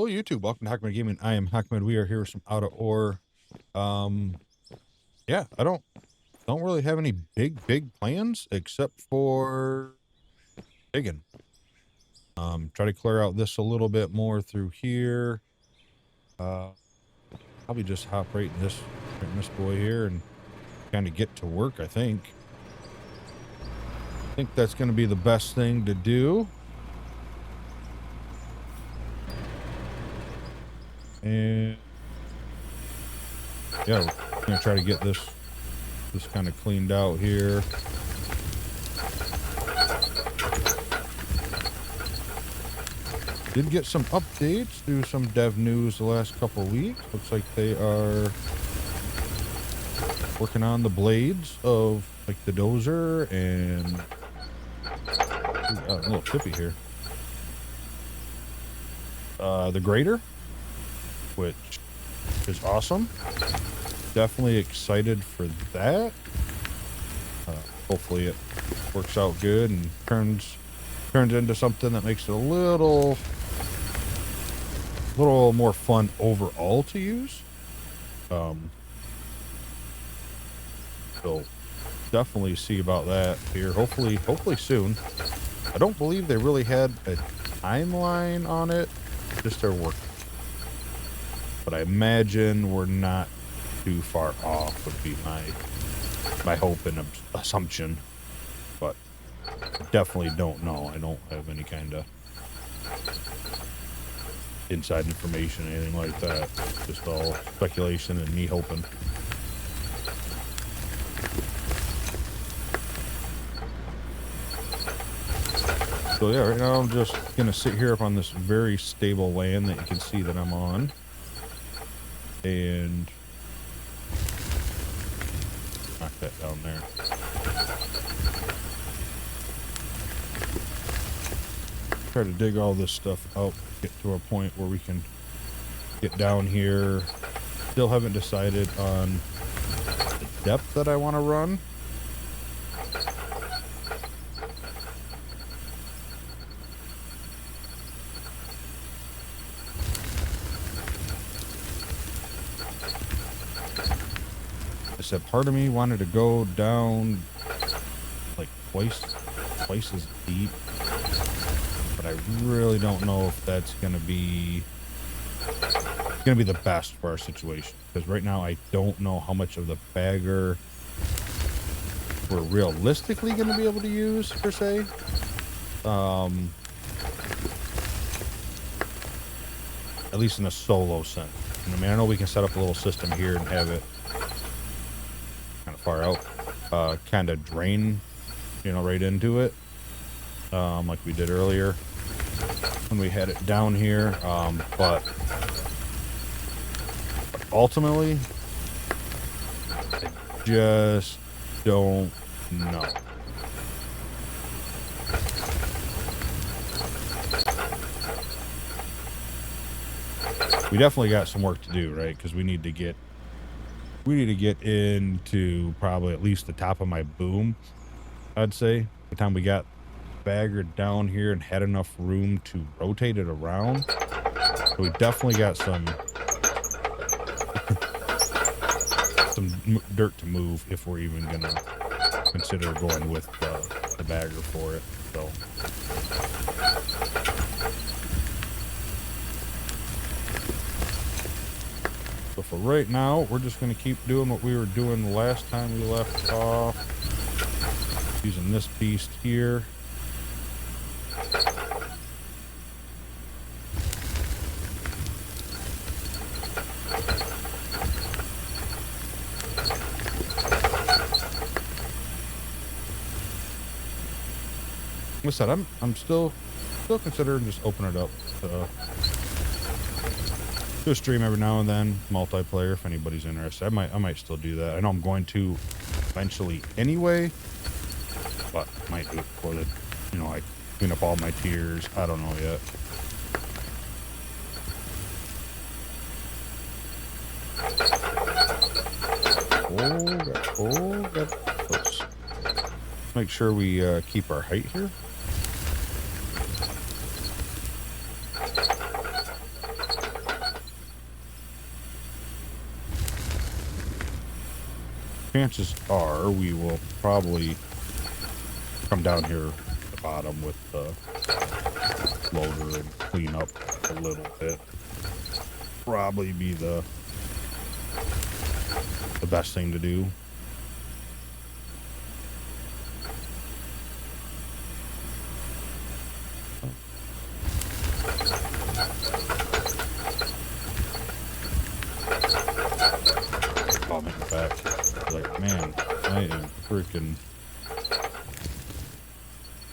Hello, YouTube. Welcome to Hockmed Gaming. I am Hockmed. We are here with some out of ore. Um, yeah, I don't really have any big plans except for digging. Try to clear out this a little bit more through here. Probably just hop right in this boy here and kind of get to work. I think that's going to be the best thing to do. And yeah, we're gonna try to get this kind of cleaned out here. Did get some updates through some dev news the last couple weeks. Looks like they are working on the blades of like the dozer and a little chippy here. The grader, which is awesome. Definitely excited for that. Hopefully it works out good and turns into something that makes it a little more fun overall to use. So definitely see about that here. Hopefully soon. I don't believe they really had a timeline on it, just their work. But I imagine we're not too far off would be my hope and assumption. But I definitely don't know. I don't have any kind of inside information, anything like that. Just all speculation and me hoping. So yeah, right now I'm just gonna sit here up on this very stable land that you can see that I'm on, and knock that down there. Try to dig all this stuff out, get to a point where we can get down here. Still haven't decided on the depth that I want to run. I said part of me wanted to go down like twice as deep, but I really don't know if that's gonna be the best for our situation, because right now I don't know how much of the bagger we're realistically going to be able to use per se. At least in a solo sense. I mean, I know we can set up a little system here and have it kind of far out, kind of drain, right into it, like we did earlier when we had it down here. But ultimately, I just don't know. We definitely got some work to do, right? Because we need to get into probably at least the top of my boom, I'd say. By the time we got bagger down here and had enough room to rotate it around. So we definitely got some dirt to move if we're even gonna consider going with the bagger for it. So for right now, we're just gonna keep doing what we were doing the last time we left off, using this beast here. Like I said, I'm still considering just opening it up to a stream every now and then, multiplayer if anybody's interested. I might still do that. I know I'm going to eventually anyway, but I might do it before I clean up all my tiers. I don't know yet. Got close. Make sure we keep our height here. chances are we will probably come down here at the bottom with the loader and clean up a little bit. Probably be the best thing to do. Comment back like, man, I am freaking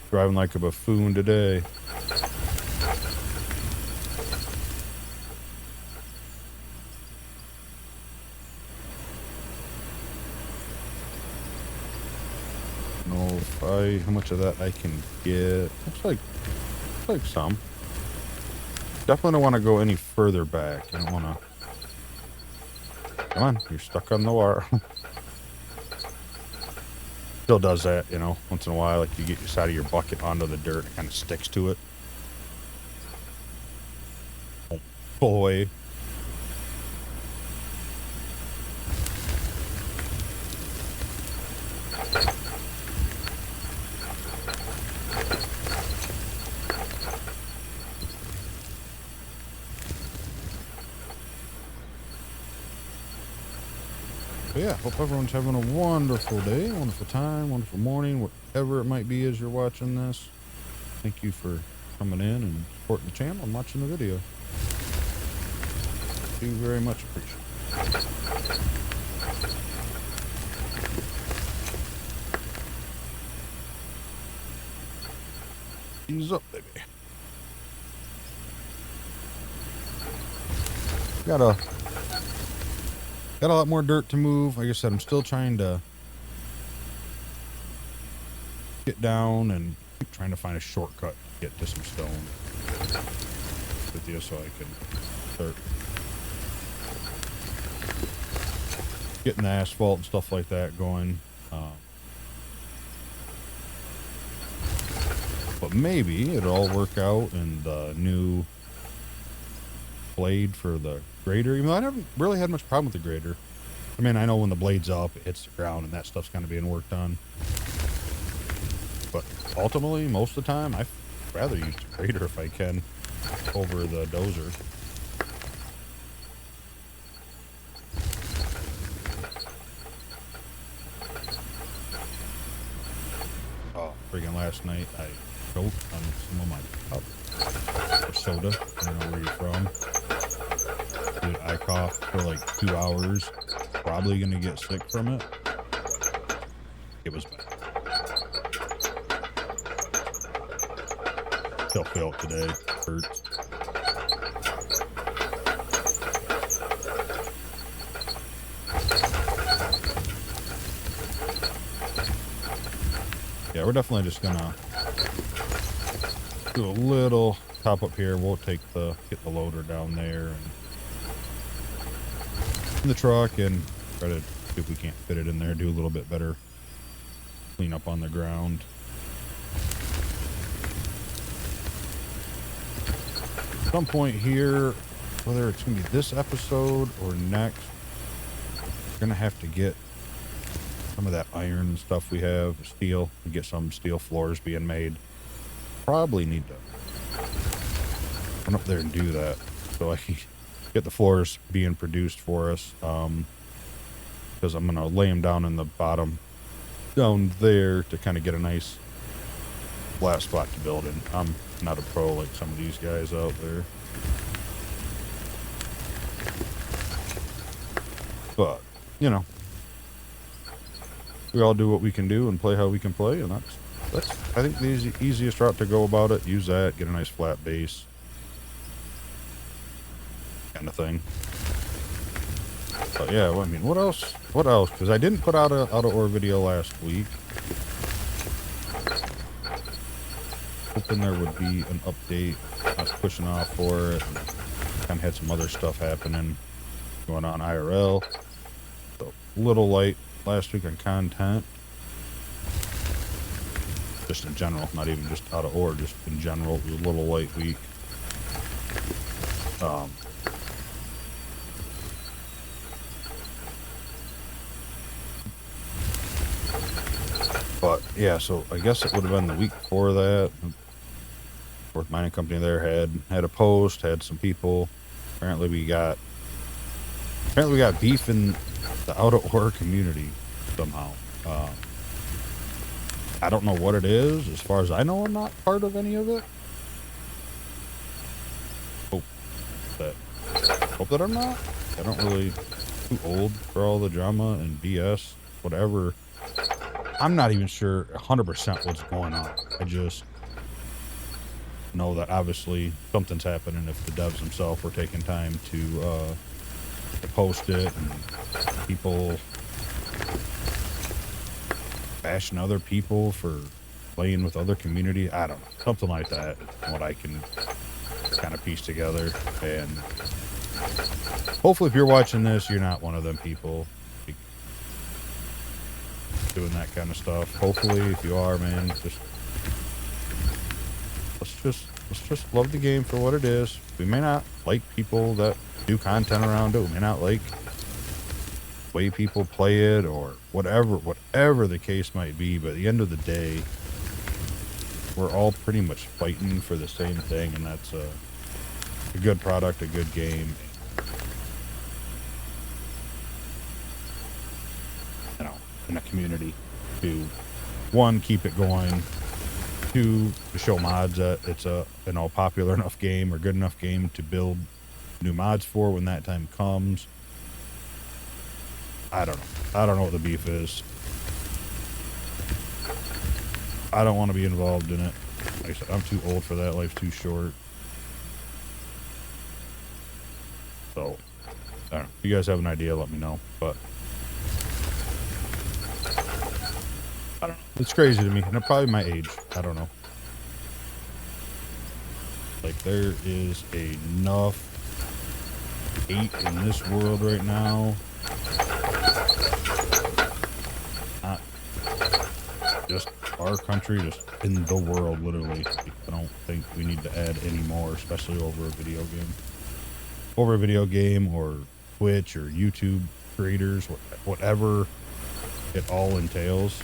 driving like a buffoon today. How much of that I can get. Looks like some. Definitely don't want to go any further back. I don't want to. Come on, you're stuck on the wire. Still does that, you know, once in a while. Like you get your side of your bucket onto the dirt, it kind of sticks to it. Pull away. But yeah, hope everyone's having a wonderful day, wonderful time, wonderful morning, whatever it might be as you're watching this. Thank you for coming in and supporting the channel and watching the video. Do very much appreciate it. Ease up, baby. Got a lot more dirt to move. Like I said, I'm still trying to get down and trying to find a shortcut to get to some stone with you so I can start getting the asphalt and stuff like that going. But maybe it'll all work out in the new blade for the grader, even though I haven't really had much problem with the grader. I mean, I know when the blade's up, it hits the ground and that stuff's kind of being worked on. But ultimately, most of the time, I'd rather use the grader if I can over the dozer. Oh, friggin' last night, I choked on some of my cup of soda. I don't know where you're from. Dude, I coughed for like 2 hours. Probably gonna get sick from it. It was bad. Still feel it today. It hurts. Yeah, we're definitely just gonna do a little top up here. We'll get the loader down there and in the truck and try to see if we can't fit it in there, do a little bit better clean up on the ground. At some point here, whether it's gonna be this episode or next, we're gonna have to get some of that iron stuff we have, steel, and get some steel floors being made. Probably need to run up there and do that so I can get the floors being produced for us, because I'm gonna lay them down in the bottom down there to kind of get a nice flat spot to build in. I'm not a pro like some of these guys out there, but you know, we all do what we can do and play how we can play, and that's I think the easiest route to go about it. Use that, get a nice flat base kind of thing. But yeah, well, I mean, what else? Because I didn't put out a out of ore video last week. Hoping there would be an update. I was pushing off for it. Kind of had some other stuff happening going on IRL. So a little light last week on content. Just in general, not even just out of ore, just in general. It was a little light week. But yeah, so I guess it would have been the week before that. Fourth mining company there had a post, had some people. Apparently we got beef in the out of ore community somehow. I don't know what it is. As far as I know, I'm not part of any of it. Hope that I'm not. I don't really too old for all the drama and BS, whatever. I'm not even sure 100% what's going on. I just know that obviously something's happening if the devs themselves were taking time to post it, and people bashing other people for playing with other community. I don't know, something like that is what I can kind of piece together. And hopefully if you're watching this, you're not one of them people doing that kind of stuff. Hopefully if you are, man, let's just love the game for what it is. We may not like people that do content around it. We may not like the way people play it or whatever the case might be, but at the end of the day, we're all pretty much fighting for the same thing, and that's a good product, a good game. You know, in a community to, one, keep it going, two, to show mods that it's a popular enough game or good enough game to build new mods for when that time comes. I don't know what the beef is. I don't want to be involved in it. Like I said, I'm too old for that. Life's too short. So, I don't know. If you guys have an idea, let me know. But I don't know. It's crazy to me. And probably my age. I don't know. Like, there is enough hate in this world right now. Not just our country, just in the world, literally. I don't think we need to add any more, especially over a video game. Over a video game or Twitch or YouTube creators, whatever it all entails.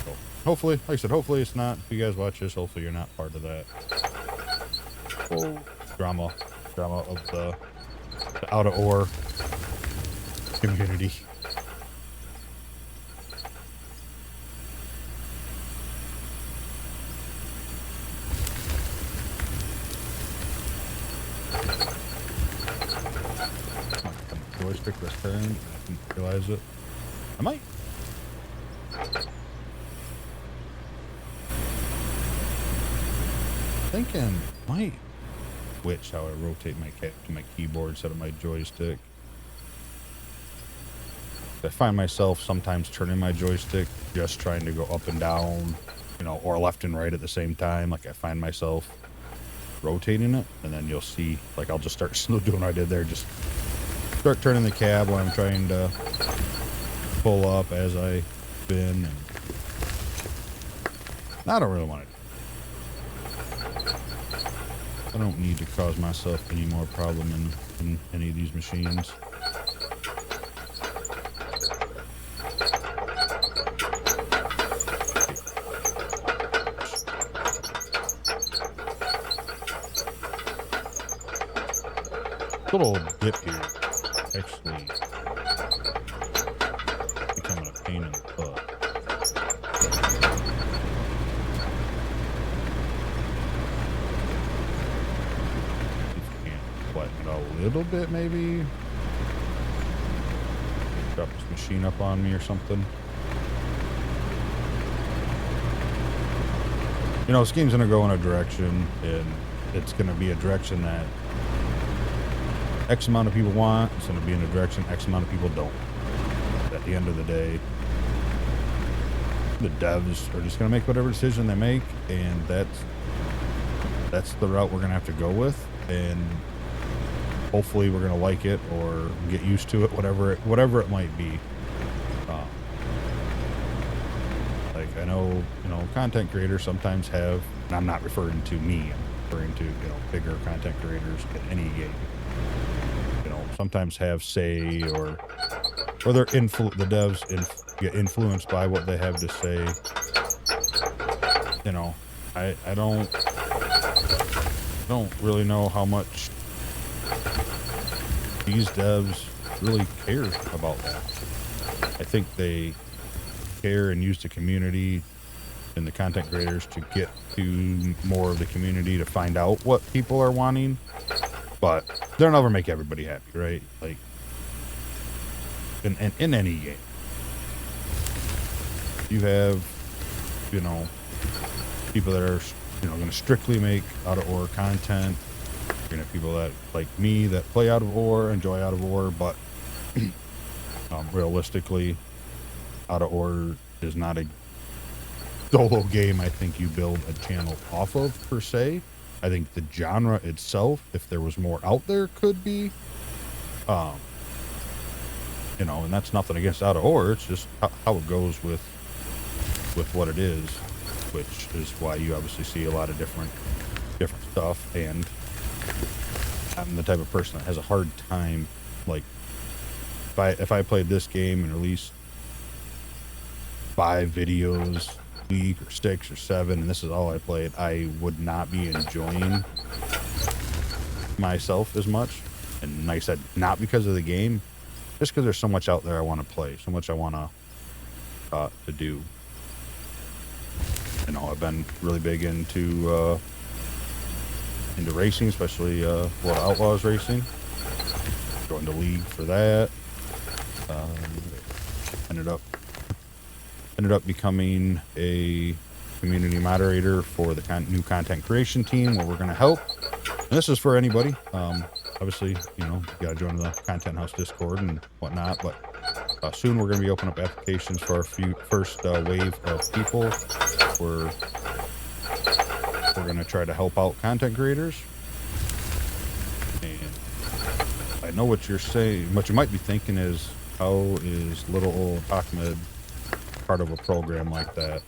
So hopefully, like I said, hopefully it's not. If you guys watch this, hopefully you're not part of that whole drama of the out of ore community. Joystick was turned. I didn't realize it. I might. Thinking might switch how I rotate my keyboard instead of my joystick. I find myself sometimes turning my joystick, just trying to go up and down, you know, or left and right at the same time. Like I find myself rotating it, and then you'll see, like I'll just start doing what I did there, just start turning the cab when I'm trying to pull up as I spin. And I don't really want to. I don't need to cause myself any more problem in any of these machines. Little dip here actually becoming a pain in the butt. A little bit, maybe drop this machine up on me or something. You know, this game's gonna go in a direction, and it's gonna be a direction that X amount of people want. It's gonna be in a direction X amount of people don't. At the end of the day, the devs are just gonna make whatever decision they make, and that's the route we're gonna have to go with. And hopefully we're gonna like it or get used to it, whatever it might be. Like I know, you know, content creators sometimes have, and I'm not referring to me, I'm referring to, you know, bigger content creators in any game. You know, sometimes have say, or they're the devs get influenced by what they have to say. You know, I don't really know how much these devs really care about that. I think they care and use the community and the content creators to get to more of the community to find out what people are wanting, but they'll never make everybody happy, right? Like in any game, you have, you know, people that are, you know, going to strictly make out of ore content. You're going to have people that, like me, that play out of ore, enjoy out of ore, but realistically, out of ore is not a solo game I think you build a channel off of, per se. I think the genre itself, if there was more out there, could be. You know, and that's nothing against out of ore. It's just how it goes with what it is, which is why you obviously see a lot of different stuff. And I'm the type of person that has a hard time, like, if I played this game and released 5 videos a week, or 6 or 7, and this is all I played, I would not be enjoying myself as much. And like I said, not because of the game, just because there's so much out there I want to play, so much I want to do. You know, I've been really big into racing, especially World of Outlaws racing. Joined the league for that. Ended up becoming a community moderator for the new content creation team, where we're going to help. And this is for anybody. Obviously, you know, you got to join the Content House Discord and whatnot. But soon we're going to be opening up applications for our first wave of people. We're going to try to help out content creators. And I know what you're saying. What you might be thinking is, how is little old Hockmed part of a program like that?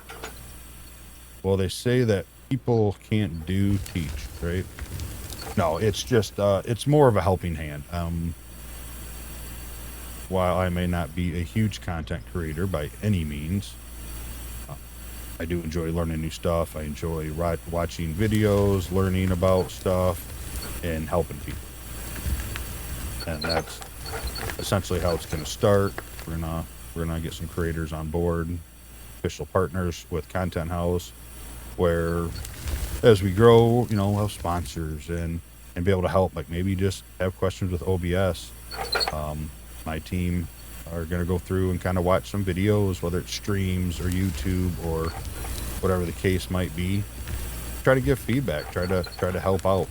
Well, they say that people can't teach, right? No, it's just, it's more of a helping hand. While I may not be a huge content creator by any means, I do enjoy learning new stuff. I enjoy watching videos, learning about stuff, and helping people. And that's essentially how it's going to start. We're gonna get some creators on board, official partners with Content House, where as we grow, you know, we'll have sponsors and be able to help, like maybe just have questions with OBS. My team are going to go through and kind of watch some videos, whether it's streams or YouTube or whatever the case might be. Try to give feedback, try to help out,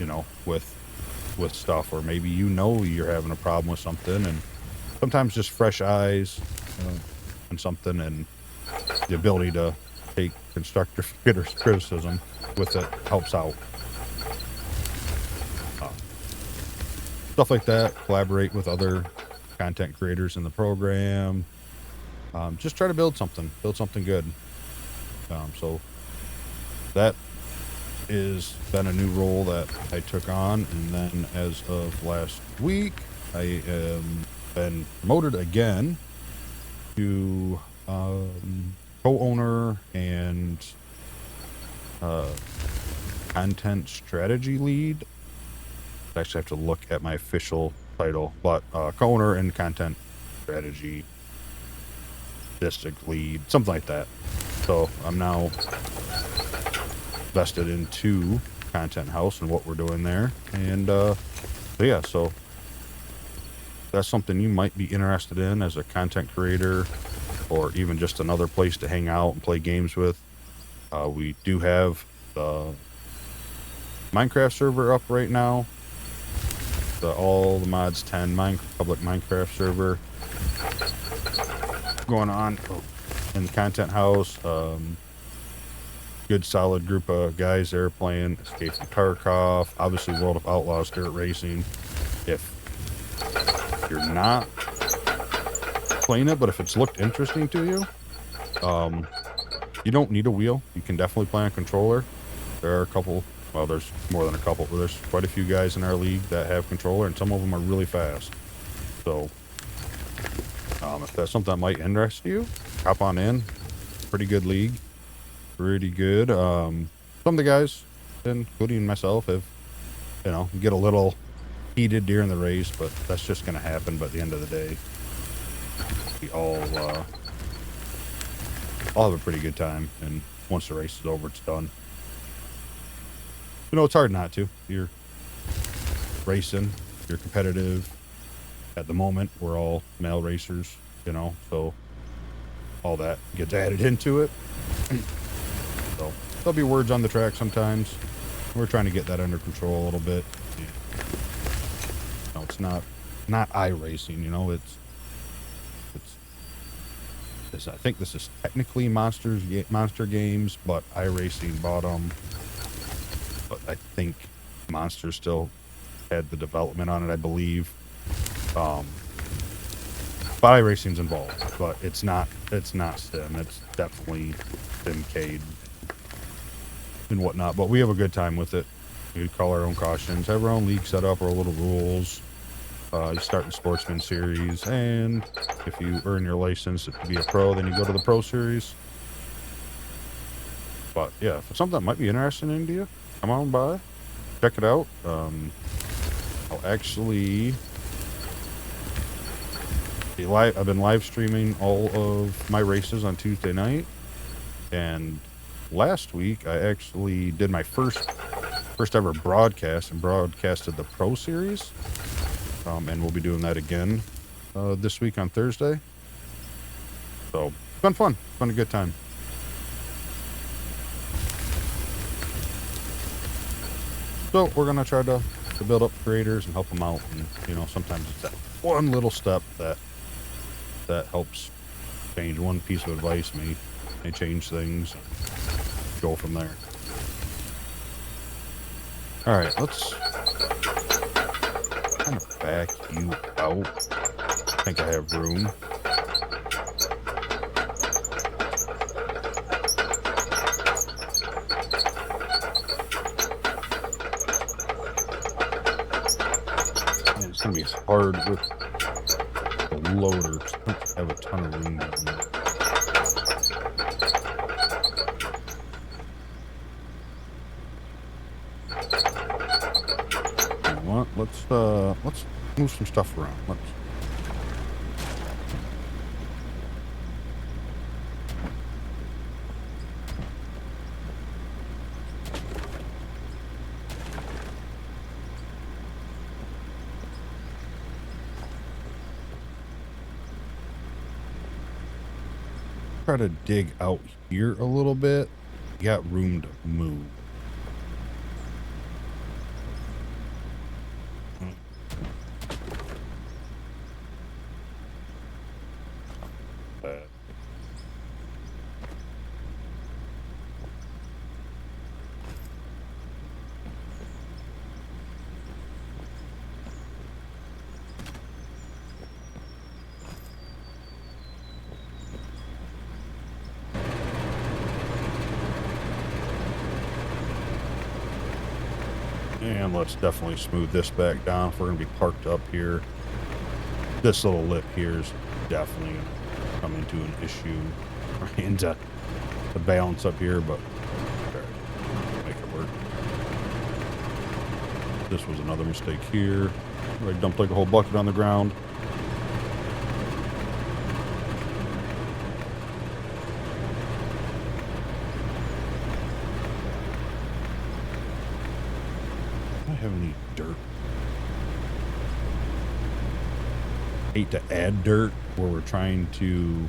you know, with stuff, or maybe, you know, you're having a problem with something, and sometimes just fresh eyes on something, and the ability to take constructive criticism with it helps out. Stuff like that. Collaborate with other content creators in the program. Just try to build something good. So that is been a new role that I took on, and then as of last week, I been promoted again to co-owner and content strategy lead. I actually have to look at my official title, but co-owner and content strategy district lead, something like that. So I'm now vested into Content House and what we're doing there. And so yeah, so that's something you might be interested in as a content creator, or even just another place to hang out and play games with. We do have the Minecraft server up right now. All the mods 10 public Minecraft server going on in the Content House. Good solid group of guys there playing Escape from Tarkov, obviously World of Outlaws dirt racing. If you're not playing it, but if it's looked interesting to you, you don't need a wheel. You can definitely play on controller. There are a couple Well, there's more than a couple, but there's quite a few guys in our league that have controller, and some of them are really fast. So, if that's something that might interest you, hop on in. Pretty good league. Pretty good. Some of the guys, including myself, have, get a little heated during the race, but that's just going to happen. But at the end of the day, we all have a pretty good time, and once the race is over, it's done. It's hard not to. You're racing, you're competitive. At the moment, we're all male racers, so all that gets added into it. So there'll be words on the track sometimes. We're trying to get that under control a little bit. It's not iRacing, it's I think this is technically Monster Games, but iRacing bought them. But I think Monster still had the development on it, I believe. But iRacing's involved, but it's not Sim. It's definitely Simcade and whatnot. But we have a good time with it. We call our own cautions, have our own league set up, our little rules. You start in Sportsman Series, and if you earn your license to be a pro, then you go to the Pro Series. But yeah, if it's something that might be interesting to you, come on by, check it out. I'll actually I've been live streaming all of my races on Tuesday night, and last week I actually did my first ever broadcast and broadcasted the Pro Series. And we'll be doing that again this week on Thursday. So it's been a good time. So we're gonna try to build up creators and help them out, and sometimes it's that one little step that helps change. One piece of advice may change things. Go from there. All right, let's kind of back you out. I think I have room. Man, it's gonna be hard with the loader. I don't have a ton of room in there. Let's move some stuff around. Let's try to dig out here a little bit. You got room to move. And let's definitely smooth this back down if we're going to be parked up here. This little lip here is definitely going to come into an issue, into the balance up here, but make it work. This was another mistake here. I dumped like a whole bucket on the ground. Have any dirt. Hate to add dirt where we're trying to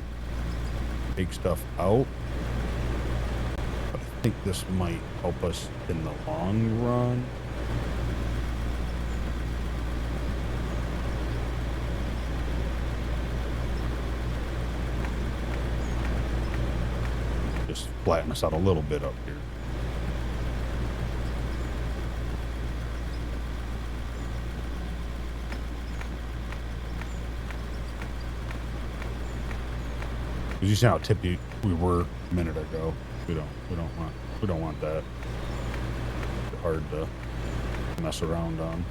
take stuff out, but I think this might help us in the long run. Just flatten us out a little bit up here. Because you see how tippy we were a minute ago. We don't want that. So. hard to mess around on.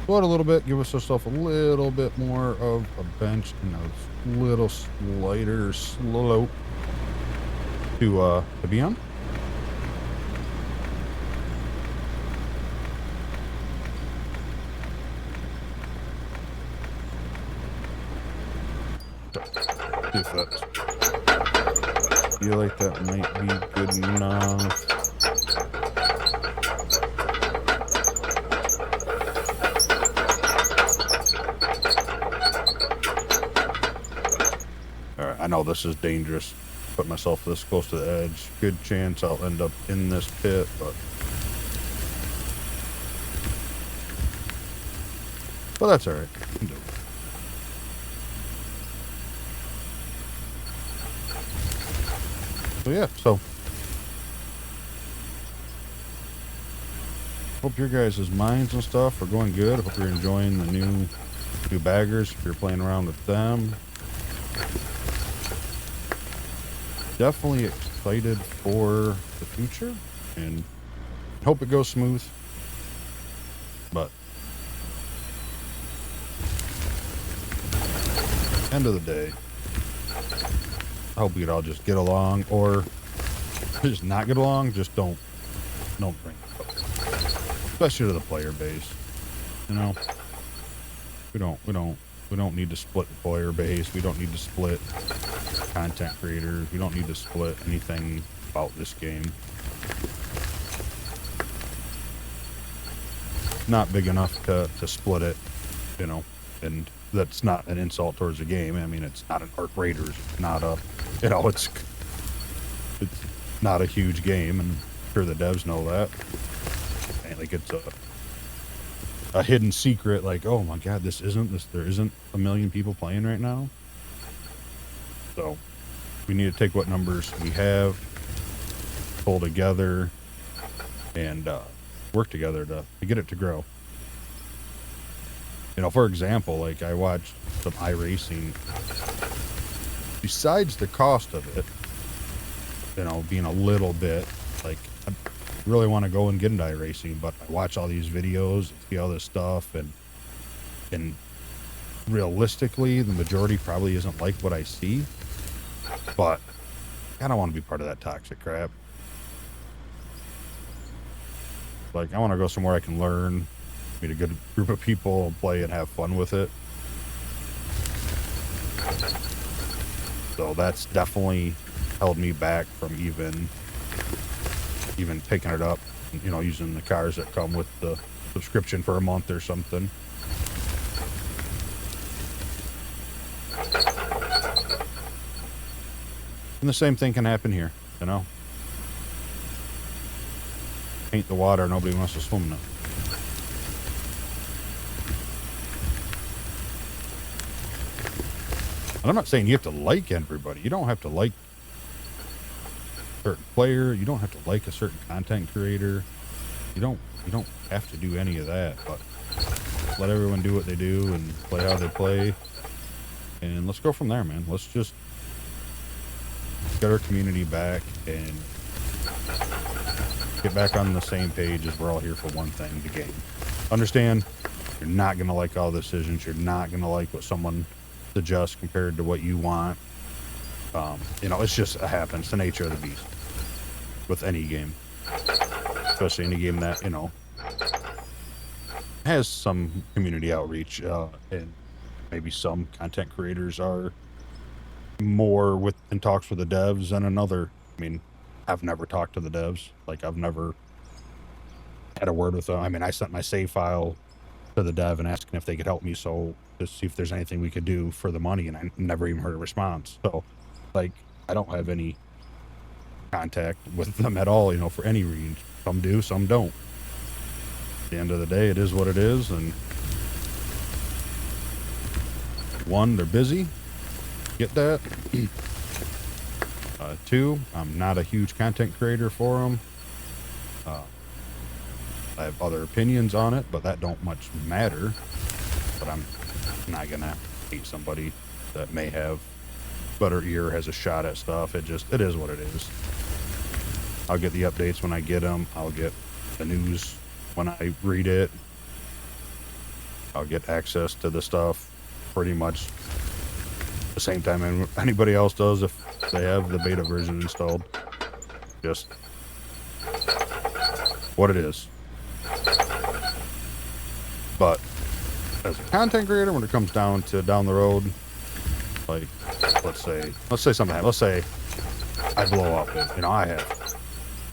Float a little bit, give us ourselves a little bit more of a bench and a little slighter slope to be on. See if that's, feel like that might be good enough. All right, I know this is dangerous. Put myself this close to the edge. Good chance I'll end up in this pit, but that's all right. I can do it. So yeah, so hope your guys' minds and stuff are going good. Hope you're enjoying the new baggers if you're playing around with them. Definitely excited for the future and hope it goes smooth. But end of the day, I hope we could all just get along, or just not get along. Just don't bring it up, especially to the player base. You know, we don't need to split the player base. We don't need to split content creators. We don't need to split anything about this game. Not big enough to split it, you know, and that's not an insult towards the game. I mean, it's not an Arc Raiders. It's not a, you know, it's not a huge game, and I'm sure the devs know that. And like it's a hidden secret, like, oh my god, there isn't a million people playing right now. So we need to take what numbers we have, pull together, and work together to get it to grow. You know, for example, like I watched some iRacing. Besides the cost of it, you know, being a little bit, like, I really want to go and get into iRacing, but I watch all these videos, see all this stuff, and realistically, the majority probably isn't like what I see, but I don't want to be part of that toxic crap. Like, I want to go somewhere I can learn, meet a good group of people, play and have fun with it. So that's definitely held me back from even picking it up, you know, using the cars that come with the subscription for a month or something. And the same thing can happen here, you know. Paint the water, nobody wants to swim in it. And I'm not saying you have to like everybody. You don't have to like a certain player. You don't have to like a certain content creator. You don't have to do any of that. But let everyone do what they do and play how they play. And let's go from there, man. Let's just get our community back and get back on the same page as we're all here for one thing, the game. Understand, you're not going to like all the decisions. You're not going to like what someone suggests compared to what you want. You know, it's just, it happens. It's the nature of the beast with any game. Especially any game that, you know, has some community outreach, and maybe some content creators are more in talks with the devs than another. I mean, I've never talked to the devs. Like, I've never had a word with them. I mean, I sent my save file to the dev and asking if they could help me, so to see if there's anything we could do for the money, and I never even heard a response. So, like, I don't have any contact with them at all, you know, for any reason. Some do, some don't. At the end of the day, it is what it is, and one, they're busy. Get that. Two, I'm not a huge content creator for them. I have other opinions on it, but that don't much matter. But I'm not gonna hate somebody that may have better ear, has a shot at stuff. It is what it is. I'll get the updates when I get them. I'll get the news when I read it. I'll get access to the stuff pretty much the same time anybody else does if they have the beta version installed. Just what it is. But as a content creator, when it comes down to down the road, like let's say something happens. Let's say I blow up and, you know, I have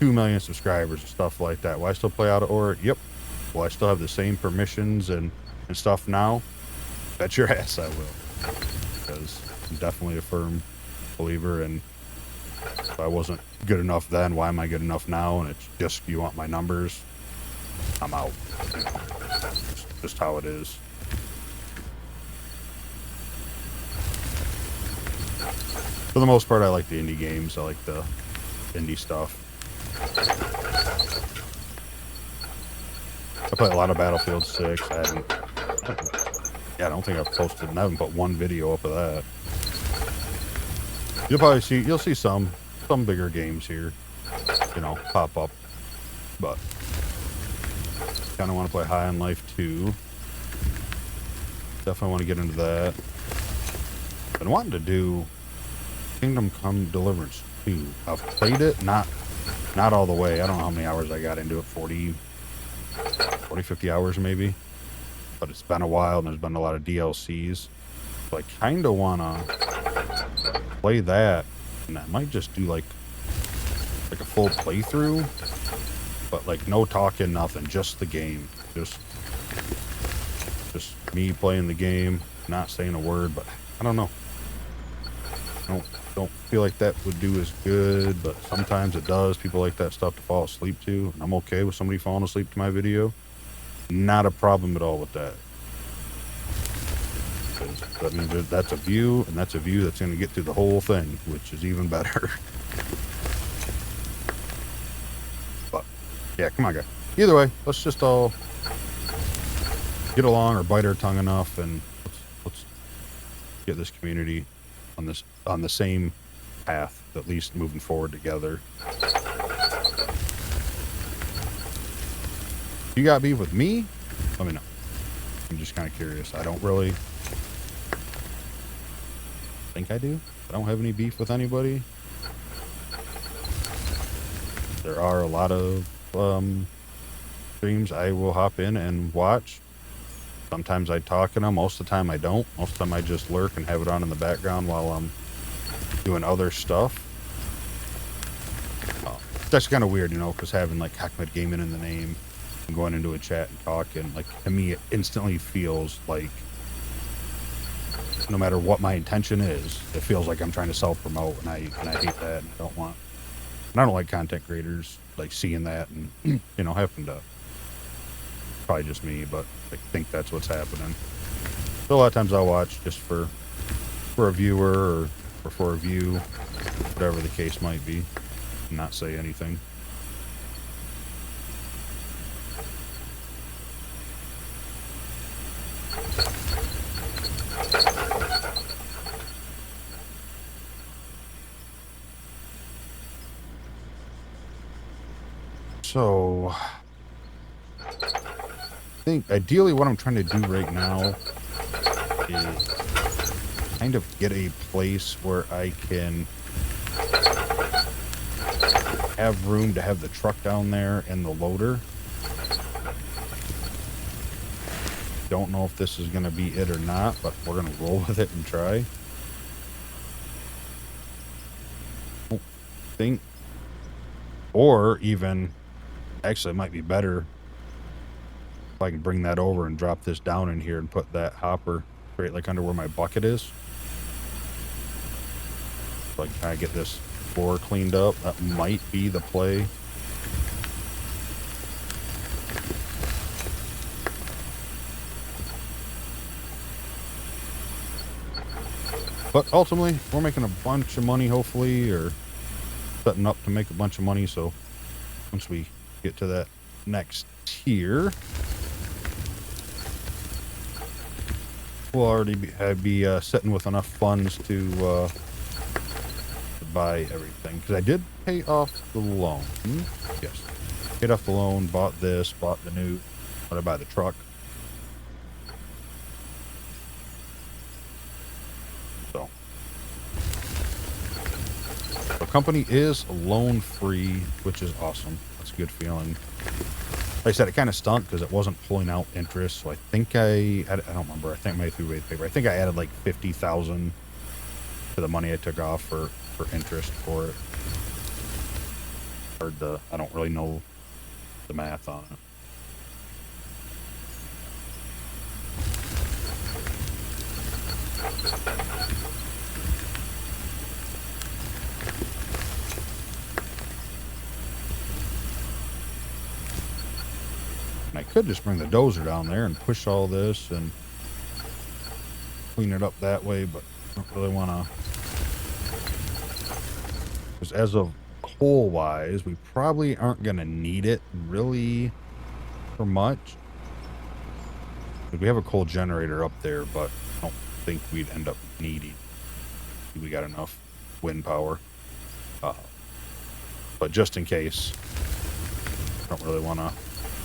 2 million subscribers and stuff like that. Will I still play out of order? Yep. Will I still have the same permissions and stuff now? Bet your ass I will. Because I'm definitely a firm believer, and if I wasn't good enough then, why am I good enough now? And it's just, you want my numbers, I'm out. You know, just how it is. For the most part, I like the indie games. I like the indie stuff. I play a lot of Battlefield 6. I don't think I've posted, I haven't put one video up of that. You'll see some bigger games here, you know, pop up. But kind of want to play High on Life 2. Definitely want to get into that. Been wanting to do Kingdom Come Deliverance 2. I've played it, not all the way. I don't know how many hours I got into it, 40, 50 hours maybe. But it's been a while, and there's been a lot of DLCs. So I kind of want to play that, and I might just do like a full playthrough, but like no talking, nothing, just the game. Just me playing the game, not saying a word, but I don't know. Don't feel like that would do as good, but sometimes it does. People like that stuff to fall asleep to, and I'm okay with somebody falling asleep to my video. Not a problem at all with that. That means that's a view, and that's a view that's going to get through the whole thing, which is even better. But yeah, come on, guys. Either way, let's just all get along or bite our tongue enough, and let's get this community on the same path, at least moving forward together. You got beef with me? Let me know. I'm just kind of curious. I don't really think I do. I don't have any beef with anybody. There are a lot of streams I will hop in and watch. Sometimes I talk in them. Most of the time I don't. Most of the time I just lurk and have it on in the background while I'm doing other stuff. That's kind of weird, you know, because having like Hockmed Gaming in the name and going into a chat and talking, like, to me it instantly feels like, no matter what my intention is, it feels like I'm trying to self-promote, and I hate that, and I don't like content creators like seeing that, and you know, happen to, probably just me, but I think that's what's happening. So a lot of times I'll watch just for a viewer or for a view, whatever the case might be, and not say anything. So I think ideally what I'm trying to do right now is kind of get a place where I can have room to have the truck down there and the loader. Don't know if this is going to be it or not, but we're going to roll with it and try. I think, or even, actually it might be better if I can bring that over and drop this down in here and put that hopper straight like under where my bucket is. So I can kind of get this floor cleaned up. That might be the play. But ultimately, we're making a bunch of money, hopefully, or setting up to make a bunch of money. So once we get to that next tier, we'll already be sitting with enough funds to buy everything because I did pay off the loan. Yes, paid off the loan, bought this, bought the new. What I buy the truck. So the company is loan free, which is awesome. That's a good feeling. Like I said, it kind of stunk because it wasn't pulling out interest. So I think I don't remember. I think I made through paper. I think I added like 50,000 to the money I took off for interest for it. I don't really know the math on it. And I could just bring the dozer down there and push all this and clean it up that way, but I don't really want to. Because as of coal wise, we probably aren't going to need it really for much. We have a coal generator up there, but I don't think we'd end up needing. We got enough wind power. But just in case, I don't really want to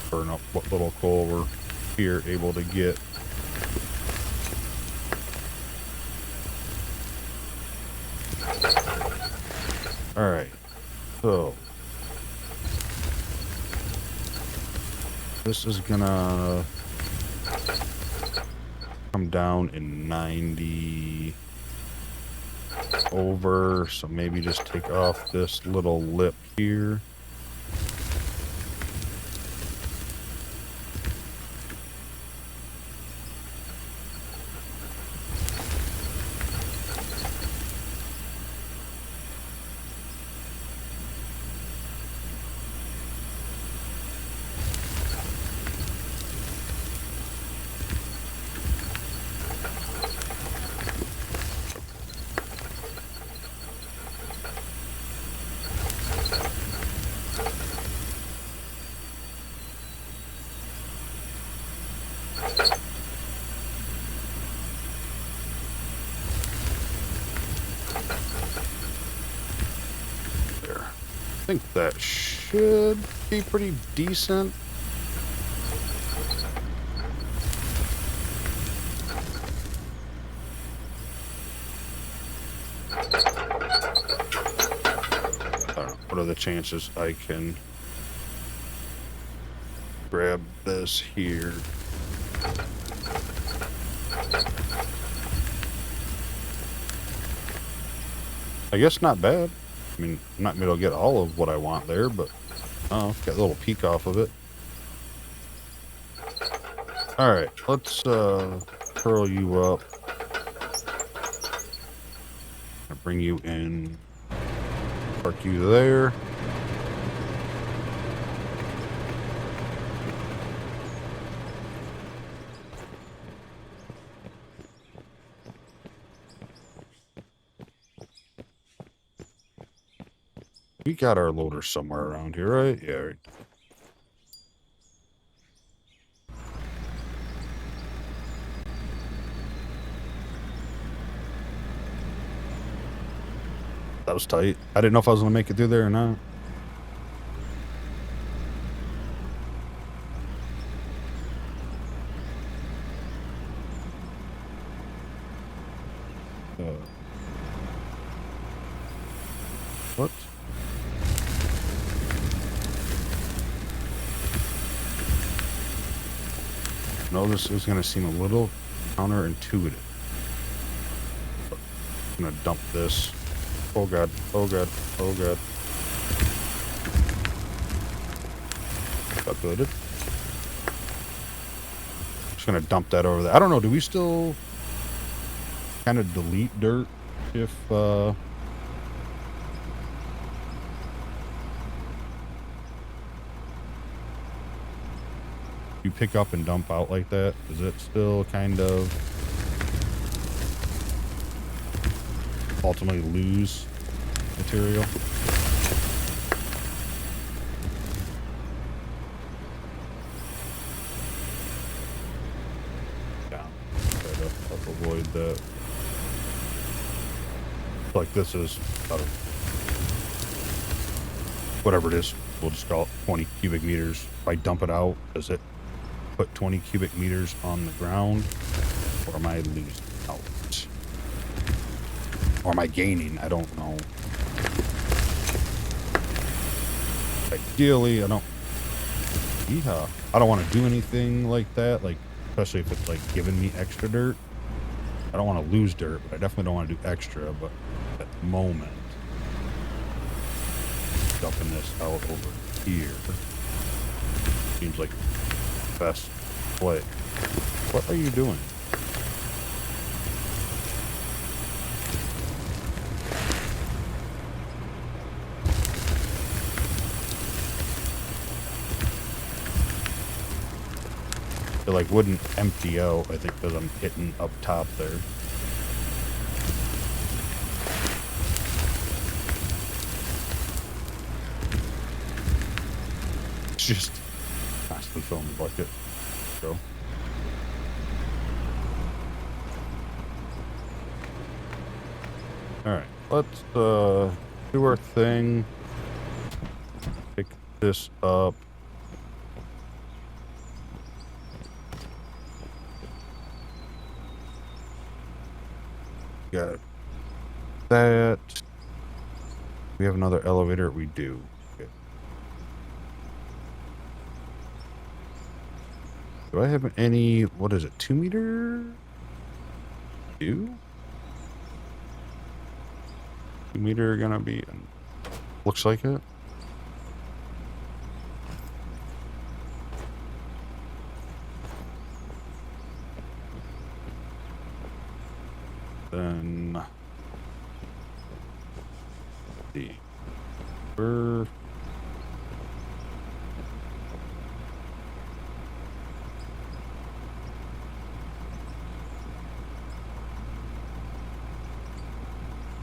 burn up what little coal we're here able to get. All right, so this is gonna come down in 90 over, so maybe just take off this little lip here. I think that should be pretty decent. I don't know. What are the chances I can grab this here? I guess not bad. I mean, I'm not going to get all of what I want there, but oh, got a little peek off of it. All right, let's curl you up. I'll bring you in, park you there. We got our loader somewhere around here, right? Yeah, right. That was tight. I didn't know if I was going to make it through there or not. What? No, this is going to seem a little counterintuitive. I'm going to dump this. Oh god, oh god, oh god. Uploaded. Just going to dump that over there. I don't know, do we still kind of delete dirt if you pick up and dump out like that? Is it still kind of ultimately lose material? Yeah, try to avoid that. Like this is whatever it is, we'll just call it 20 cubic meters. If I dump it out, does it put 20 cubic meters on the ground, or am I losing out? Or am I gaining? I don't know. Ideally, I don't want to do anything like that, like, especially if it's like giving me extra dirt. I don't want to lose dirt, but I definitely don't want to do extra. But at the moment, dumping this out over here seems like the best play. What are you doing? It like wouldn't empty out, I think, because I'm hitting up top there. It's just constantly filling the bucket. Go. Alright, let's do our thing. Pick this up. Got that. We have another elevator. We do. Okay. Do I have any? What is it? 2 meter? 2 meter gonna be? Looks like it. Then the I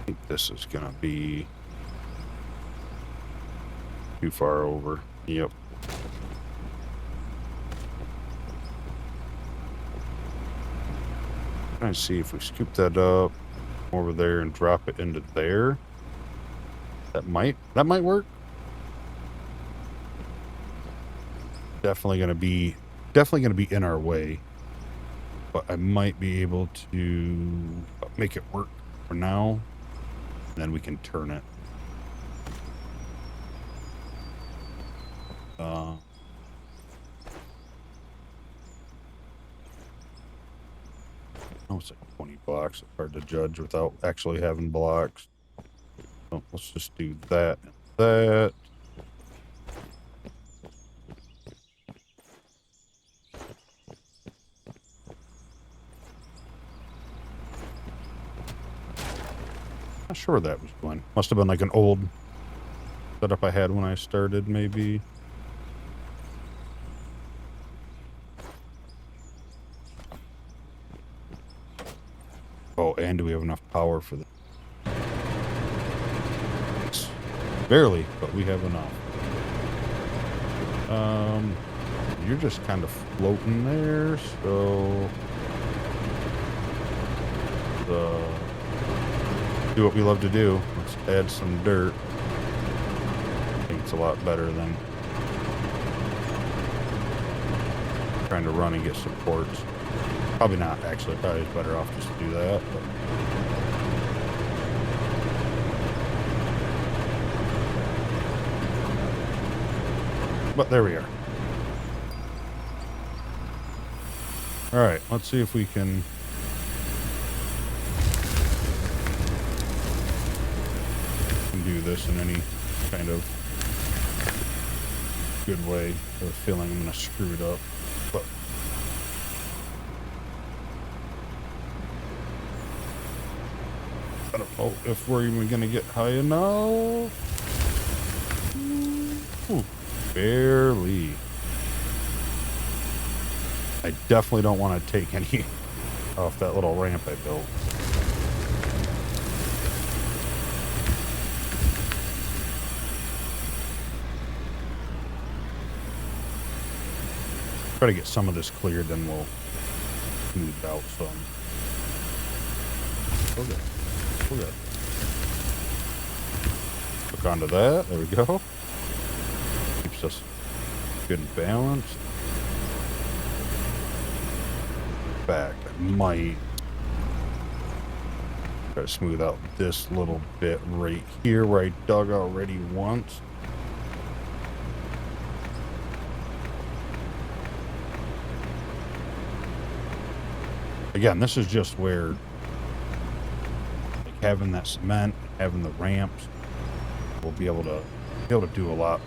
think this is gonna be too far over. Yep. Trying to see if we scoop that up over there and drop it into there. That might work. Definitely gonna be in our way, but I might be able to make it work for now, and then we can turn it. Oh, it's like 20 blocks. It's hard to judge without actually having blocks. So let's just do that and that. Not sure where that was going. Must have been like an old setup I had when I started, maybe. Oh, and do we have enough power for this? Barely, but we have enough. You're just kind of floating there, so do what we love to do. Let's add some dirt. I think it's a lot better than trying to run and get supports. Probably not, actually. Probably is better off just to do that. But there we are. Alright, let's see if we can do this in any kind of good way. I have a feeling I'm going to screw it up. But I don't know if we're even going to get high enough. Ooh, barely. I definitely don't want to take any off that little ramp I built. Try to get some of this cleared, then we'll smooth out some. Okay. Okay. Hook onto that. There we go. keeps us good and balanced. In fact, I might try to smooth out this little bit right here where I dug already once. Again, this is just where, like, having that cement, having the ramps, we'll be able to do a lot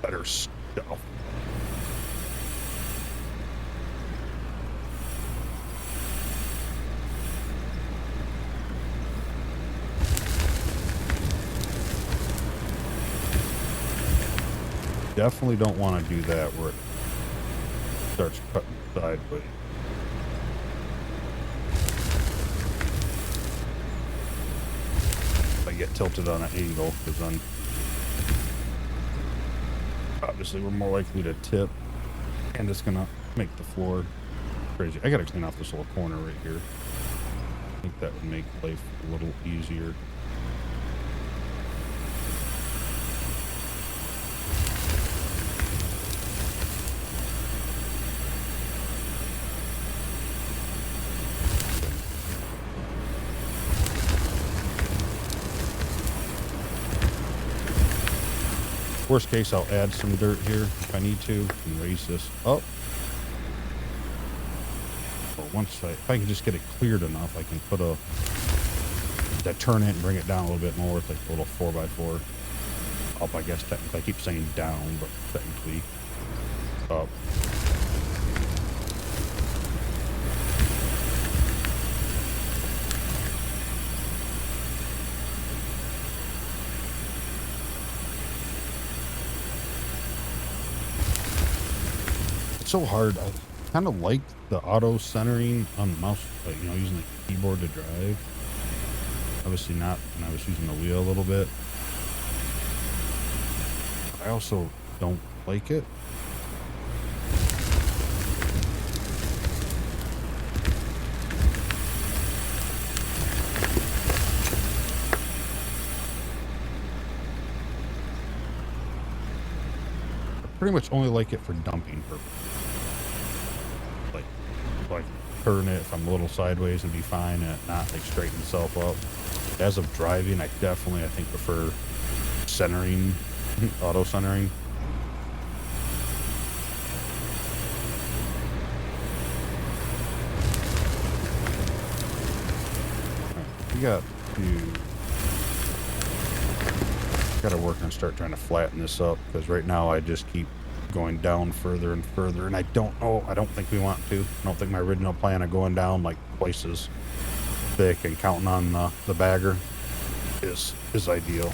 better stuff. Definitely don't want to do that where it starts cutting sideways. If I get tilted on an angle, because then obviously we're more likely to tip, and it's gonna make the floor crazy. I gotta clean off this little corner right here. I think that would make life a little easier. Worst case, I'll add some dirt here if I need to and raise this up. But if I can just get it cleared enough, I can put turn it and bring it down a little bit more with like a little 4x4 up. I guess technically, I keep saying down, but technically up. So hard. I kind of like the auto centering on the mouse, like, you know, using the keyboard to drive. Obviously not when I was using the wheel a little bit. I also don't like it. I pretty much only like it for dumping purposes. Like turn it if I'm a little sideways and be fine, and not like straighten itself up. As of driving, I think prefer centering, auto centering. Right, we gotta work and start trying to flatten this up, because right now I just keep going down further and further, and I don't think we want to. I don't think my original plan of going down like twice as thick and counting on the bagger is ideal.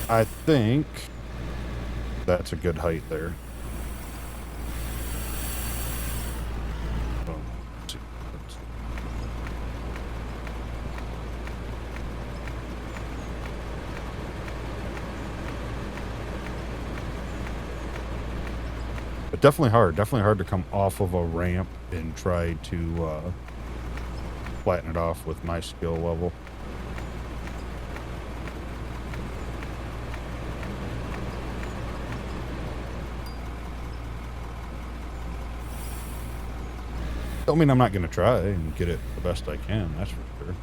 I think that's a good height there. But definitely hard to come off of a ramp and try to flatten it off with my skill level. Don't mean I'm not going to try and get it the best I can, that's for sure.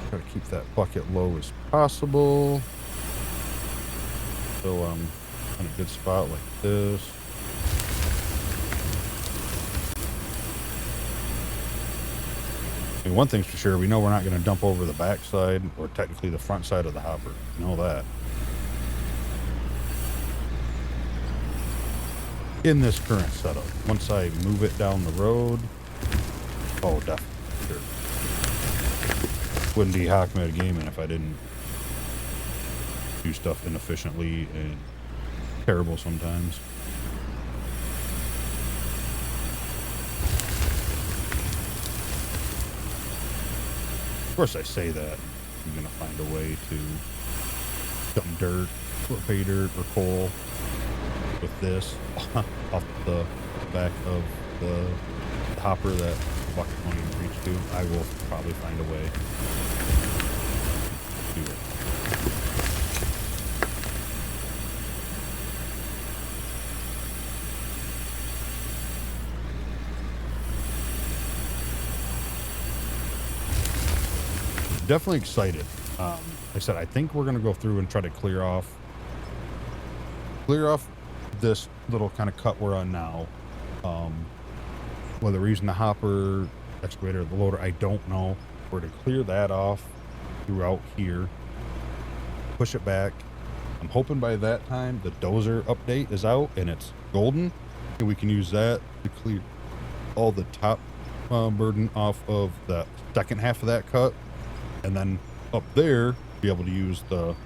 Try to keep that bucket low as possible. So I'm in a good spot like this. I mean, one thing's for sure, we know we're not going to dump over the backside, or technically the front side of the hopper. You know that. In this current setup. Once I move it down the road, oh, definitely. Sure. Wouldn't be Hockmed gaming if I didn't do stuff inefficiently and terrible sometimes. Of course, I say that I'm gonna find a way to dump dirt or pay dirt or coal with this off the back of the hopper that the bucket won't even reach to, I will probably find a way to do it. Definitely excited. Like I said, I think we're gonna go through and try to clear off this little kind of cut we're on now. Whether we're using the hopper, excavator, or the loader, I don't know. We're to clear that off throughout here, push it back. I'm hoping by that time the dozer update is out and it's golden, and we can use that to clear all the top burden off of the second half of that cut, and then up there be able to use the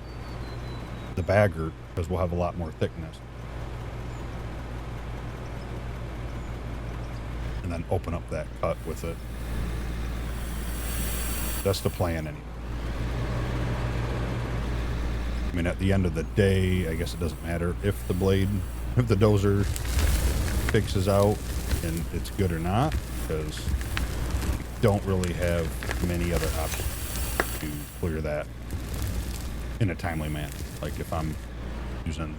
bagger because we'll have a lot more thickness, and then open up that cut with it. That's the plan anyway. I mean, at the end of the day, I guess it doesn't matter if the dozer fixes out and it's good or not, because we don't really have many other options to clear that in a timely manner. Like if I'm using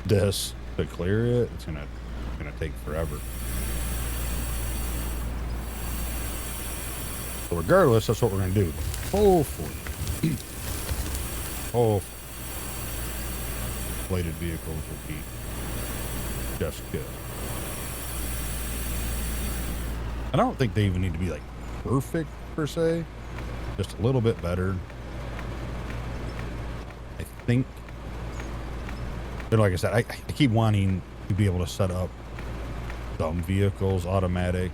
this to clear it, it's gonna take forever. So regardless, that's what we're gonna do. Hopefully, bladed vehicles will be just good. I don't think they even need to be like perfect per se, just a little bit better. I think, but like I said, I keep wanting to be able to set up some vehicles automatic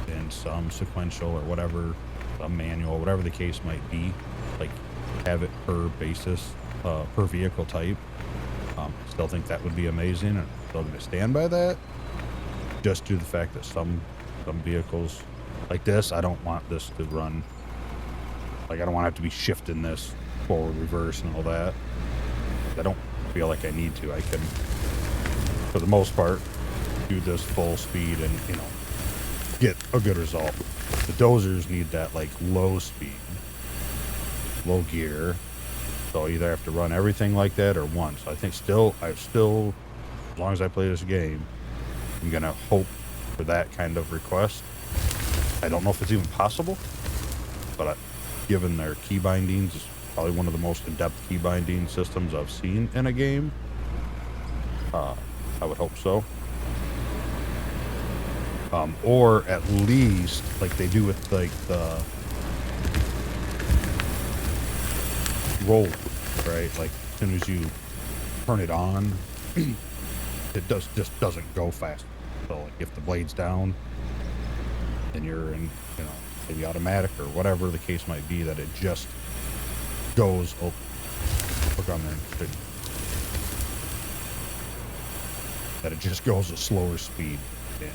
and some sequential or whatever, some manual, whatever the case might be, like have it per basis, per vehicle type. Still think that would be amazing, and I'm still going to stand by that, just due to the fact that some vehicles like this, I don't want this to run, like I don't want to have to be shifting this forward, reverse, and all that. I don't feel like I need to. I can, for the most part, do this full speed and, you know, get a good result. The dozers need that like low speed, low gear, so I either have to run everything like that or once. I think I still, as long as I play this game, I'm gonna hope for that kind of request. I don't know if it's even possible, but given their key bindings, it's probably one of the most in-depth key binding systems I've seen in a game. I would hope so. Or at least like they do with like the roll, right? Like as soon as you turn it on, it just doesn't go fast. So like if the blade's down and you're in, you know, maybe automatic or whatever the case might be, that it just goes up. Look on there. That it just goes a slower speed. Yeah.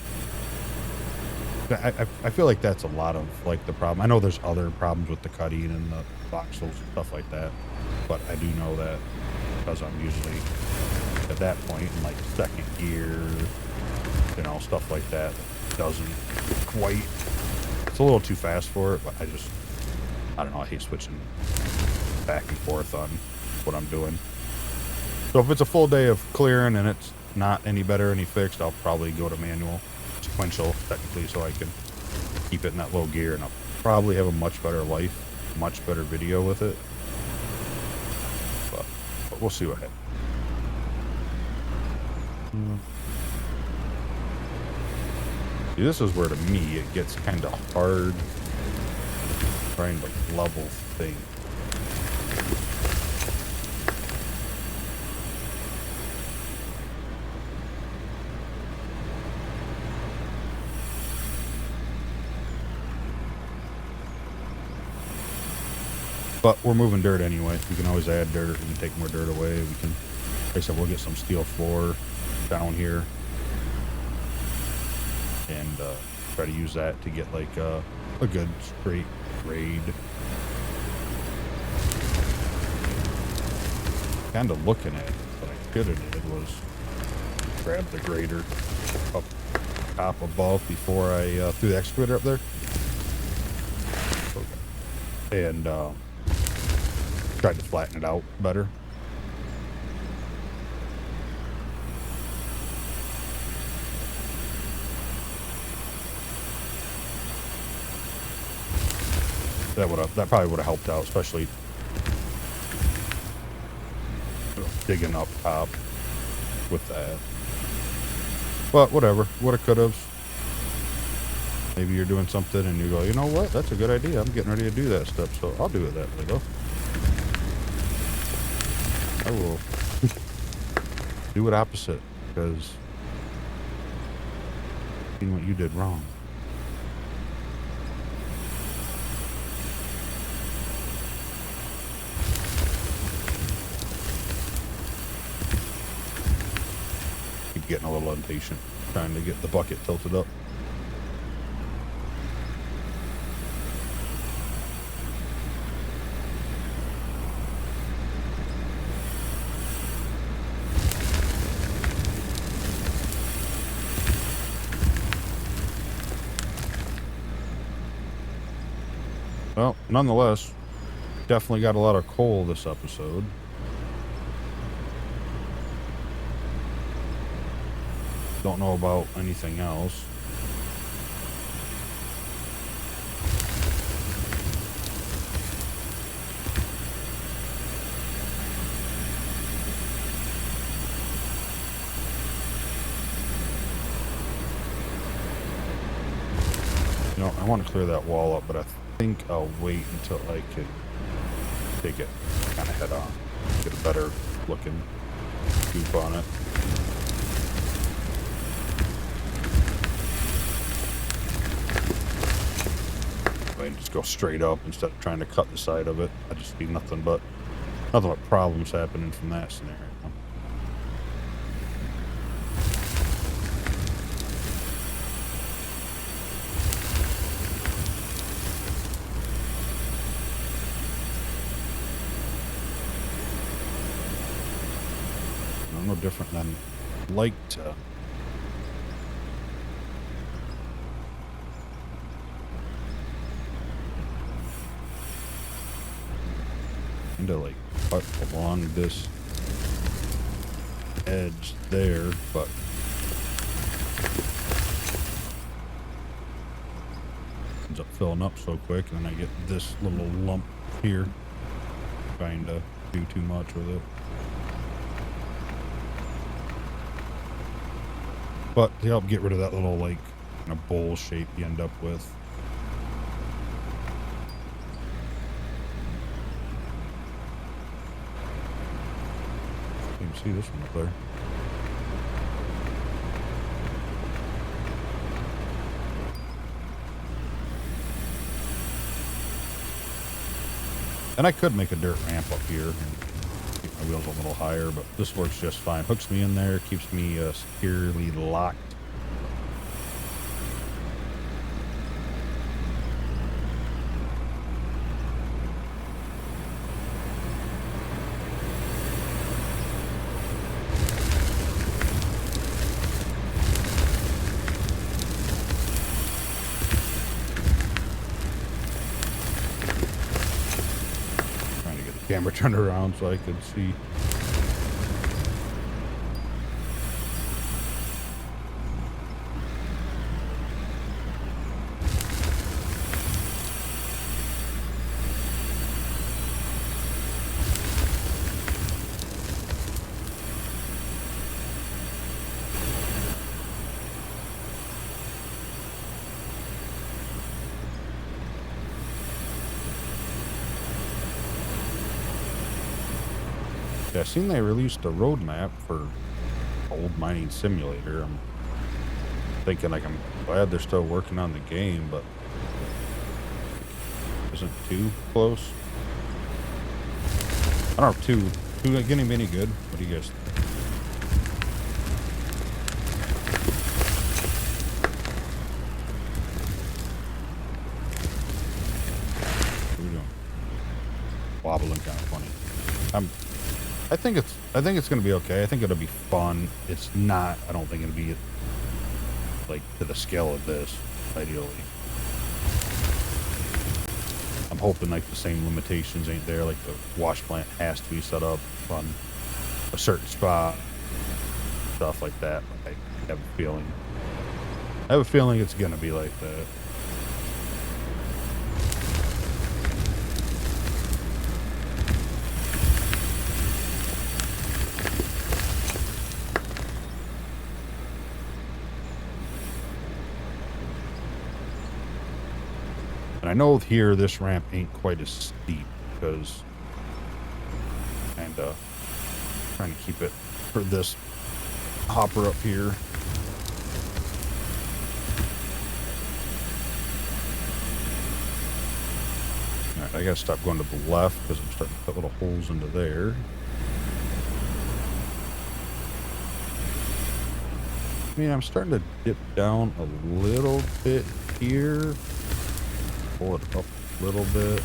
I feel like that's a lot of like the problem. I know there's other problems with the cutting and the voxels and stuff like that, but I do know that because I'm usually at that point in like second gear, you know, stuff like that, doesn't quite, it's a little too fast for it, but I don't know, I hate switching back and forth on what I'm doing. So if it's a full day of clearing and it's not any better, any fixed, I'll probably go to manual, sequential technically, so I can keep it in that low gear, and I'll probably have a much better life, much better video with it, but we'll see what happens. See, this is where to me it gets kind of hard trying to level things. But we're moving dirt anyway. We can always add dirt and take more dirt away. We can, like I said, we'll get some steel floor down here and try to use that to get like a good straight grade. Kind of looking at it, what I could have did was grab the grader up top above before I threw the excavator up there. And tried to flatten it out better. That probably would have helped out, especially digging up top with that. But whatever, woulda, coulda. Maybe you're doing something and you go, you know what? That's a good idea. I'm getting ready to do that stuff, so I'll do it that way though. I will do it opposite because seeing what you did wrong. Keep getting a little impatient, trying to get the bucket tilted up. Well, nonetheless, definitely got a lot of coal this episode. Don't know about anything else. You know, I want to clear that wall up, but I think I'll wait until I can take it kind of head on. Get a better looking scoop on it. I just go straight up instead of trying to cut the side of it. I just see nothing but problems happening from that scenario. No different than like to like cut along this edge there, but ends up filling up so quick, and then I get this little lump here trying to do too much with it. But to help get rid of that little like kind of bowl shape you end up with. You can see this one up there. And I could make a dirt ramp up here and keep my wheels a little higher, but this works just fine. Hooks me in there, keeps me securely locked. Camera turned around so I could see. I seen they released a roadmap for Old Mining Simulator. I'm thinking like I'm glad they're still working on the game, but isn't 2 close? I don't know if 2 gonna be any good. What do you guys think? What are we doing? Wobbling kind of funny. I think it's gonna be okay. I think it'll be fun. It's not. I don't think it'll be like to the scale of this. Ideally, I'm hoping like the same limitations ain't there. Like the wash plant has to be set up on a certain spot, stuff like that. But I have a feeling. I have a feeling it's gonna be like that. And I know here this ramp ain't quite as steep because and trying to keep it for this hopper up here. Alright, I gotta stop going to the left because I'm starting to put little holes into there. I mean, I'm starting to dip down a little bit here. Pull it up a little bit.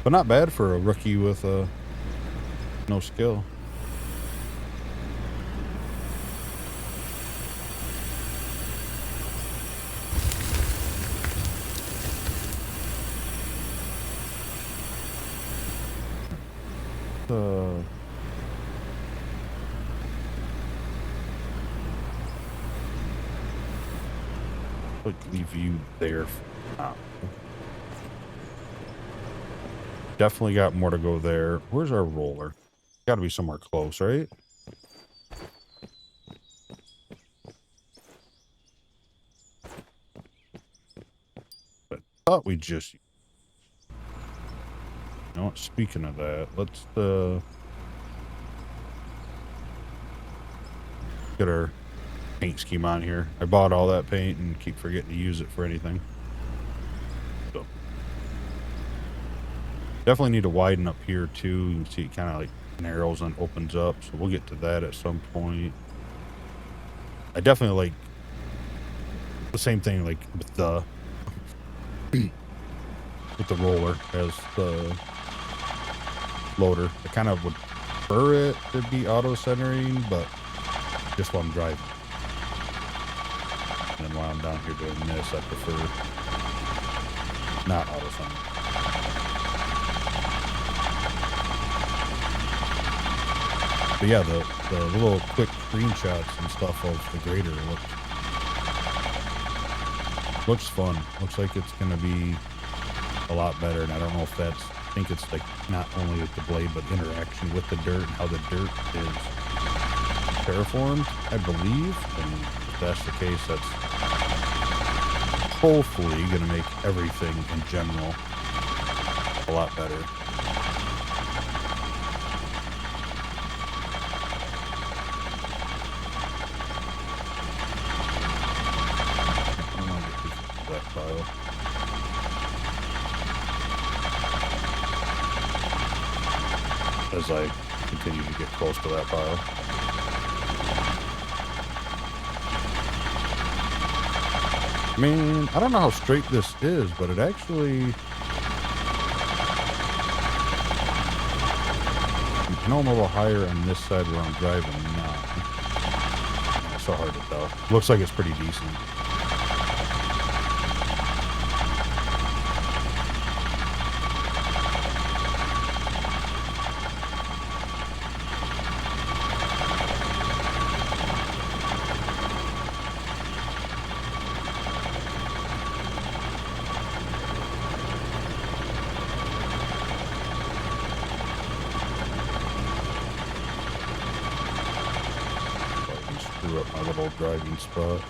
But not bad for a rookie with no skill. Like leave you there for now. Definitely got more to go there. Where's our roller? Got to be somewhere close, right? But I thought we just... You know what? Speaking of that, let's get our paint scheme on here. I bought all that paint and keep forgetting to use it for anything. So definitely need to widen up here too. You can see it kind of like narrows and opens up, so we'll get to that at some point. I definitely like the same thing like with the with the roller as the loader. I kind of would prefer it to be auto centering, but just while I'm driving. And then while I'm down here doing this, I prefer not auto center. But yeah, the little quick screenshots and stuff of the grader looks fun. Looks like it's gonna be a lot better, and I don't know if that's, I think it's like not only with the blade but interaction with the dirt and how the dirt is terraformed, I believe. And if that's the case, that's hopefully gonna make everything in general a lot better. I want to get that file. As I continue to get close to that pile. I mean, I don't know how straight this is, but it actually... I know I'm a little higher on this side where I'm driving now. Yeah, it's so hard to tell. Looks like it's pretty decent. Up my little driving spot.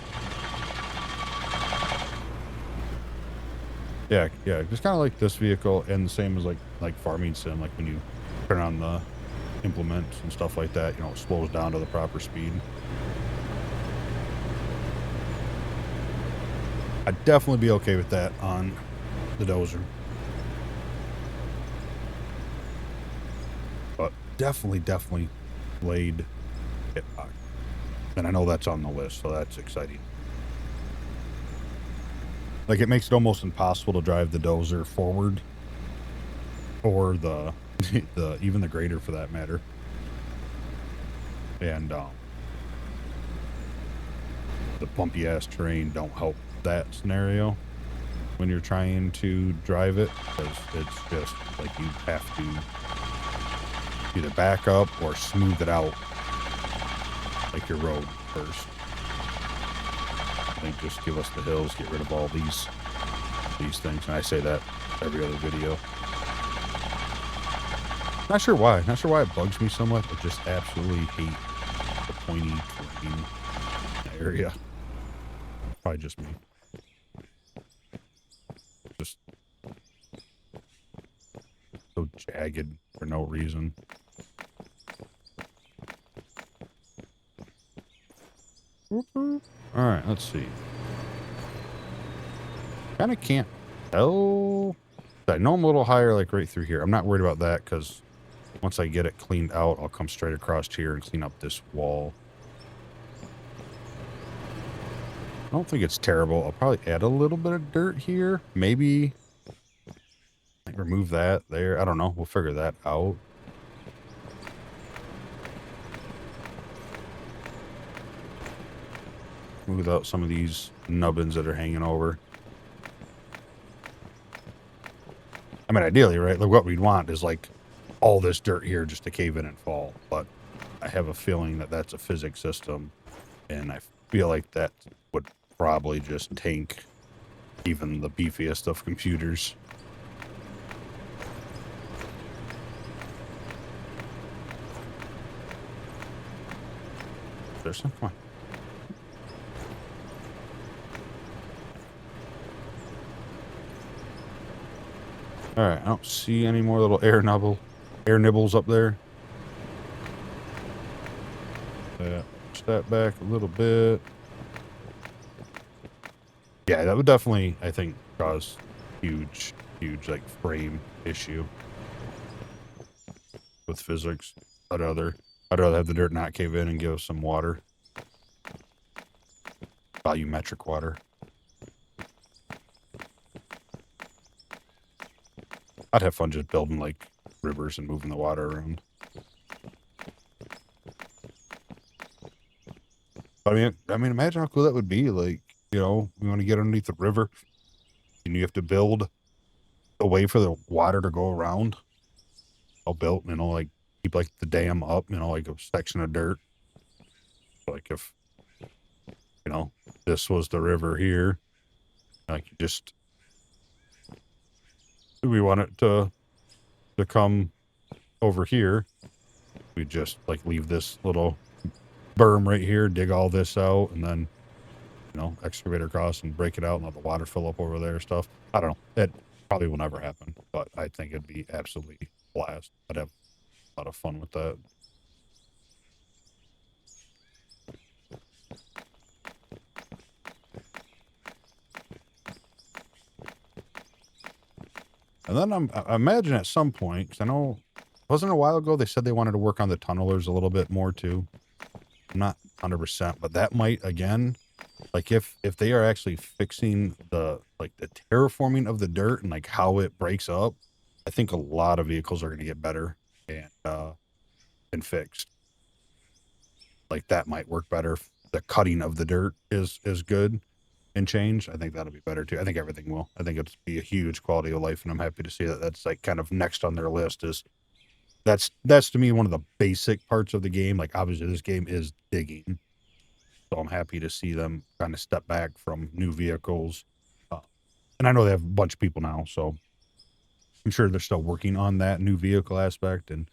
Yeah, just kind of like this vehicle, and the same as like farming sim, like when you turn on the implements and stuff like that, you know, it slows down to the proper speed. I'd definitely be okay with that on the dozer, but definitely blade hitbox. And I know that's on the list, so that's exciting. Like, it makes it almost impossible to drive the dozer forward, or the even the grader for that matter. And the bumpy ass terrain don't help that scenario when you're trying to drive it, because it's just like you have to either back up or smooth it out like your road first. I think just give us the hills, get rid of all these things, and I say that every other video. Not sure why it bugs me so much. I just absolutely hate the pointy terrain area. Probably just me. Just so jagged for no reason. Alright, let's see. Kinda can't tell. I know I'm a little higher, like right through here. I'm not worried about that, because once I get it cleaned out, I'll come straight across here and clean up this wall. I don't think it's terrible. I'll probably add a little bit of dirt here. Maybe remove that there. I don't know. We'll figure that out. Move out some of these nubbins that are hanging over. I mean, ideally, right? Like, what we'd want is like all this dirt here just to cave in and fall. But I have a feeling that that's a physics system, and I feel like that would probably just tank even the beefiest of computers. There's some fun. All right, I don't see any more little air nibbles up there. Push that back a little bit. Yeah, that would definitely, I think, cause huge like frame issue with physics. I'd rather have the dirt not cave in and give us some water. Volumetric water. I'd have fun just building like rivers and moving the water around. I mean, imagine how cool that would be. Like, you know, we want to get underneath the river, and you have to build a way for the water to go around. All built, you know, like keep like the dam up, you know, like a section of dirt. Like if, you know, this was the river here, like you just, we want it to come over here. We just like leave this little berm right here, dig all this out, and then, you know, excavate across and break it out and let the water fill up over there stuff. I don't know. It probably will never happen, but I think it'd be absolutely blast. I'd have a lot of fun with that. And then I imagine at some point, because I know, wasn't it a while ago they said they wanted to work on the tunnelers a little bit more too? I'm not 100%, but that might, again, like if they are actually fixing the terraforming of the dirt and like how it breaks up, I think a lot of vehicles are going to get better and fixed. Like that might work better. The cutting of the dirt is good and changed. I think that'll be better too. I think everything will. I think it'll be a huge quality of life, and I'm happy to see that that's like kind of next on their list. Is that's to me one of the basic parts of the game. Like obviously this game is digging, so I'm happy to see them kind of step back from new vehicles. And I know they have a bunch of people now, so I'm sure they're still working on that new vehicle aspect and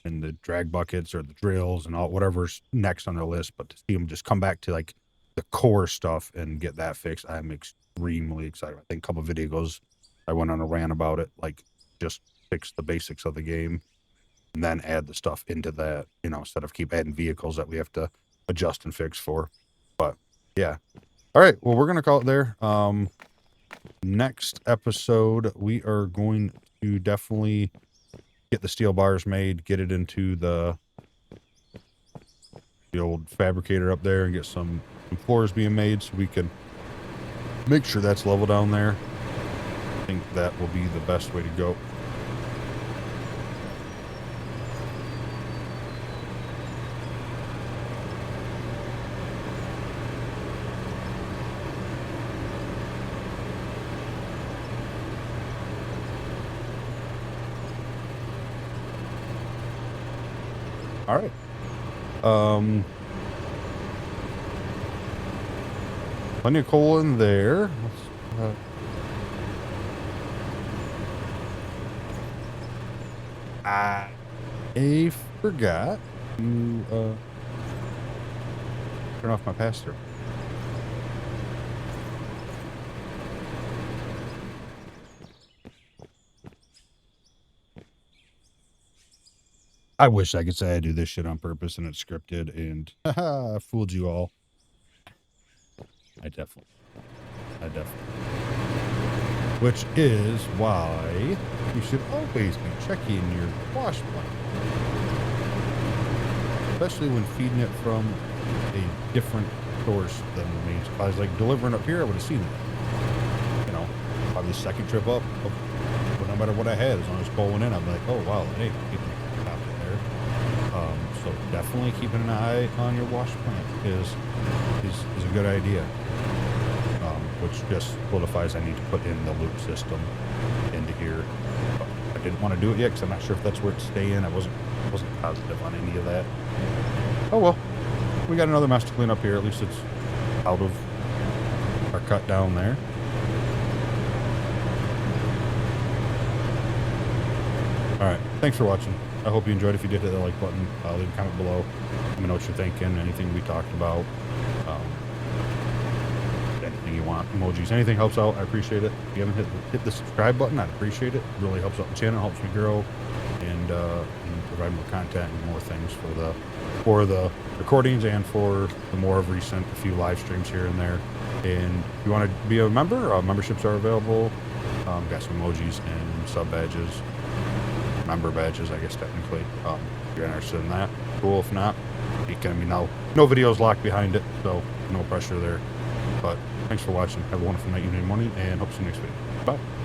the drag buckets or the drills and all whatever's next on their list. But to see them just come back to like the core stuff and get that fixed, I'm extremely excited. I think a couple of videos I went on a rant about it, like just fix the basics of the game and then add the stuff into that, you know, instead of keep adding vehicles that we have to adjust and fix for. But yeah. All right. Well, we're going to call it there. Next episode, we are going to definitely get the steel bars made, get it into the old fabricator up there and get some floors being made so we can Make sure that's level down there. I think that will be the best way to go. All right. Plenty of coal in there. I forgot to turn off my pass-through. I wish I could say I do this shit on purpose and it's scripted, and haha, I fooled you all. I definitely. Which is why you should always be checking your wash plant. Especially when feeding it from a different source than the main supplies. Like delivering up here, I would have seen it. You know, probably the second trip up, but no matter what I had, as long as it's going in, I'm like, oh wow, hey, stop it there. So definitely keeping an eye on your wash plant is a good idea. Which just solidifies I need to put in the loop system into here. But I didn't want to do it yet because I'm not sure if that's where it's staying. I wasn't positive on any of that. Oh well, we got another mess to clean up here. At least it's out of our cut down there. All right, thanks for watching. I hope you enjoyed. If you did, hit the like button. Leave a comment below. Let me know what you're thinking. Anything we talked about. Anything you want, emojis, anything helps out. I appreciate it. If you haven't hit the subscribe button, I'd appreciate it. It really helps out the channel, helps me grow, and provide more content and more things for the recordings and for the more of recent, a few live streams here and there. And if you want to be a member, memberships are available. Got some emojis and sub badges, member badges, I guess technically. If you're interested in that, cool. If not, you can. No videos locked behind it, so no pressure there. But thanks for watching. Have a wonderful night, evening, morning, and hope to see you next video. Bye.